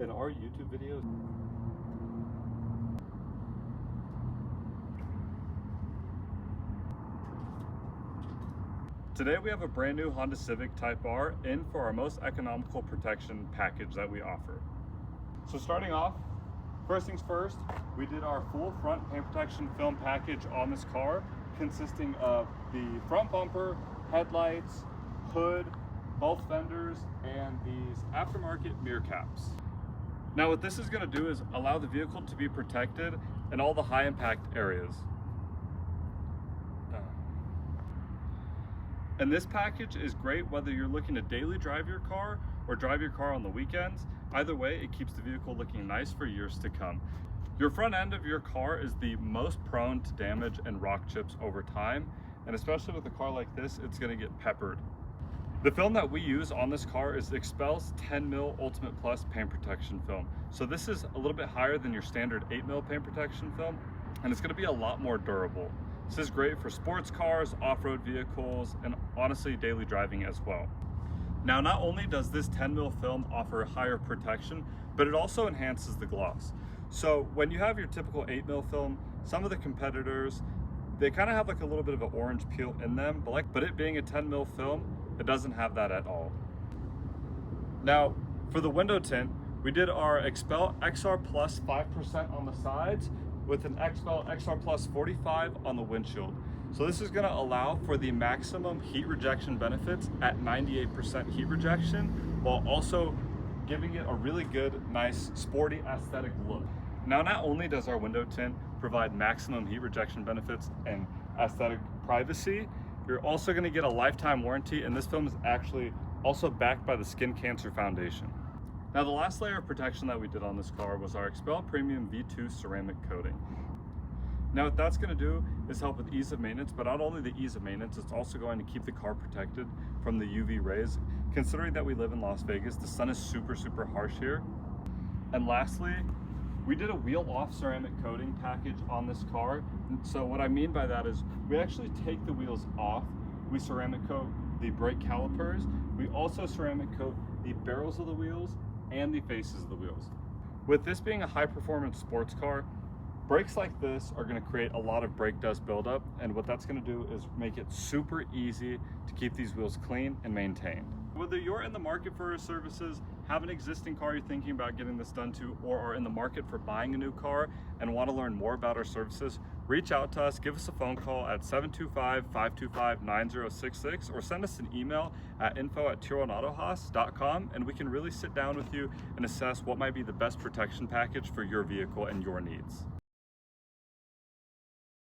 in our YouTube videos. Today we have a brand new Honda Civic Type R in for our most economical protection package that we offer. So starting off, first things first, we did our full front paint protection film package on this car, consisting of the front bumper, headlights, hood, both fenders, and these aftermarket mirror caps. Now what this is going to do is allow the vehicle to be protected in all the high impact areas. And this package is great whether you're looking to daily drive your car or drive your car on the weekends. Either way, it keeps the vehicle looking nice for years to come. Your front end of your car is the most prone to damage and rock chips over time, and especially with a car like this, it's going to get peppered. The film that we use on this car is XPEL's 10mm Ultimate Plus paint protection film. So this is a little bit higher than your standard 8mm paint protection film, and it's going to be a lot more durable. This is great for sports cars, off-road vehicles, and honestly daily driving as well. Now, not only does this 10mm film offer higher protection, but it also enhances the gloss. So when you have your typical 8mm film, some of the competitors, they kind of have like a little bit of an orange peel in them, but it being a 10mm film, it doesn't have that at all. Now, for the window tint, we did our XPEL XR Plus 5% on the sides, with an XPEL XR Plus 45 on the windshield. So this is going to allow for the maximum heat rejection benefits at 98% heat rejection, while also giving it a really good, nice, sporty aesthetic look. Now, not only does our window tint provide maximum heat rejection benefits and aesthetic privacy, you're also going to get a lifetime warranty, and this film is actually also backed by the Skin Cancer Foundation. Now, the last layer of protection that we did on this car was our XPEL Premium V2 ceramic coating. Now, what that's going to do is help with ease of maintenance, but not only the ease of maintenance, it's also going to keep the car protected from the UV rays. Considering that we live in Las Vegas, the sun is super harsh here. And lastly, we did a wheel-off ceramic coating package on this car. So what I mean by that is we actually take the wheels off, we ceramic coat the brake calipers, we also ceramic coat the barrels of the wheels and the faces of the wheels. With this being a high-performance sports car, brakes like this are going to create a lot of brake dust buildup, and what that's going to do is make it super easy to keep these wheels clean and maintained. Whether you're in the market for our services, have an existing car you're thinking about getting this done to, or are in the market for buying a new car and want to learn more about our services, reach out to us, give us a phone call at 725-525-9066, or send us an email at info@Autohaus.com, and we can really sit down with you and assess what might be the best protection package for your vehicle and your needs.